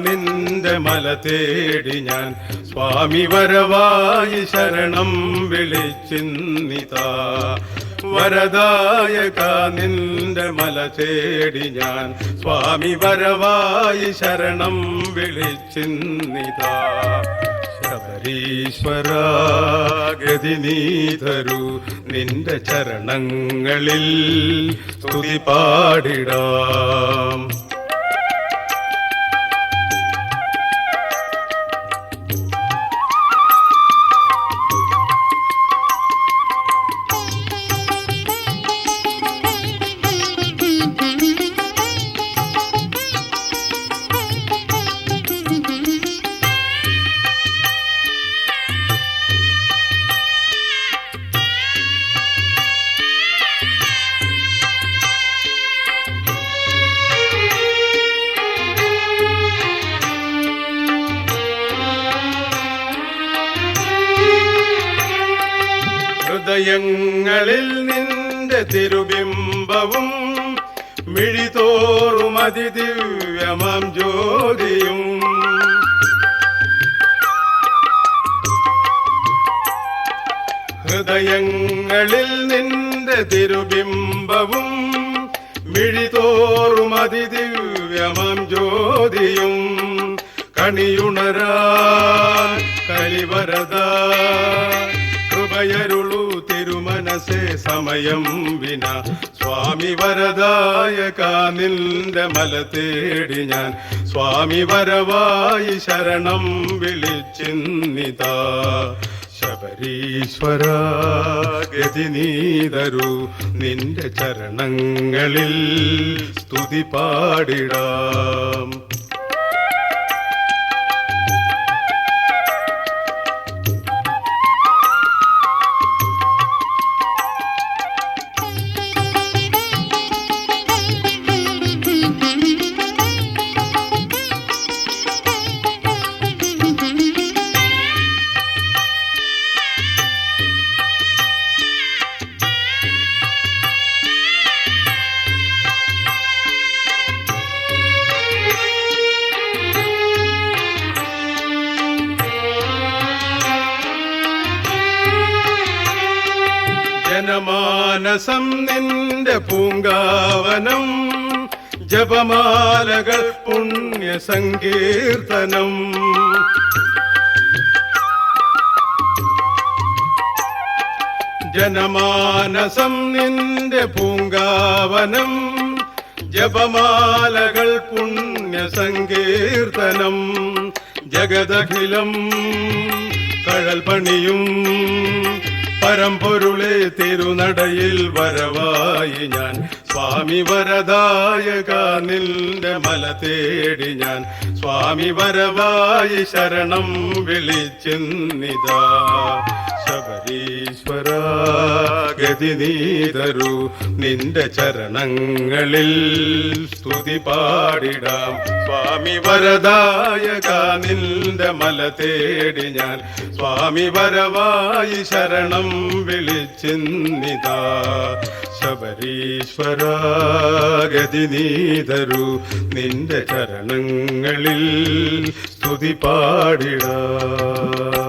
നിന്റെ മല തേടി ഞാൻ സ്വാമി വരവായി ശരണം വിളിച്ചിന്നിതാ. വരദായക നിന്റെ മല തേടി ഞാൻ സ്വാമി വരവായി ശരണം വിളിച്ചിന്നിതാ. ശബരീശ്വര ഗതി നീ തരൂ, നിന്റെ ചരണങ്ങളിൽ സ്തുതി പാടിടാം. ഹൃദയങ്ങളിൽ നിന്റെ തിരുബിംബവും മിഴിതോറും അതിദിവ്യമാം ജ്യോതിയും ഹൃദയങ്ങളിൽ നിന്റെ തിരുബിംബവും മിഴിതോറും അതിദിവ്യമാം ജ്യോതിയും കണിയുണരാൻ കലിവരദ കൃപയരുളു തിരുമനസേ സമയം വിന സ്വാമി വരദായക നിന്റെ മല തേടി ഞാൻ സ്വാമി വരവായി ശരണം വിളിച്ചിന്നിതാ. ശബരീശ്വര ഗതി നീ തരൂ, നിന്റെ ചരണങ്ങളിൽ സ്തുതി പാടിടാം. ജനമാനസം നിന്റെ പൂങ്കാവനം, ജപമാലകൾ പുണ്യ സങ്കീർത്തനം. ജനമാനസം നിന്റെ പൂങ്കാവനം, ജപമാലകൾ പുണ്യ സങ്കീർത്തനം. ജഗദഖിലം കഴൽ പണിയും പരമ്പൊരുളെ തിരുനടയിൽ വരവായി ഞാൻ സ്വാമി വരദായക നിന്റെ മല തേടി ഞാൻ സ്വാമി വരവായി ശരണം വിളിച്ചിന്നിതാ. ശബരീശ്വര ഗതി നീ തരൂ, നിന്റെ ചരണങ്ങളിൽ സ്തുതി പാടിടാം. സ്വാമി വരദായക നിന്റെ മല തേടി ഞാൻ സ്വാമി വരവായി ശരണം വിളിച്ചിന്നിതാ. ശബരീശ്വര ഗതി നീ തരൂ, നിന്റെ ചരണങ്ങളിൽ സ്തുതി പാടിടാം.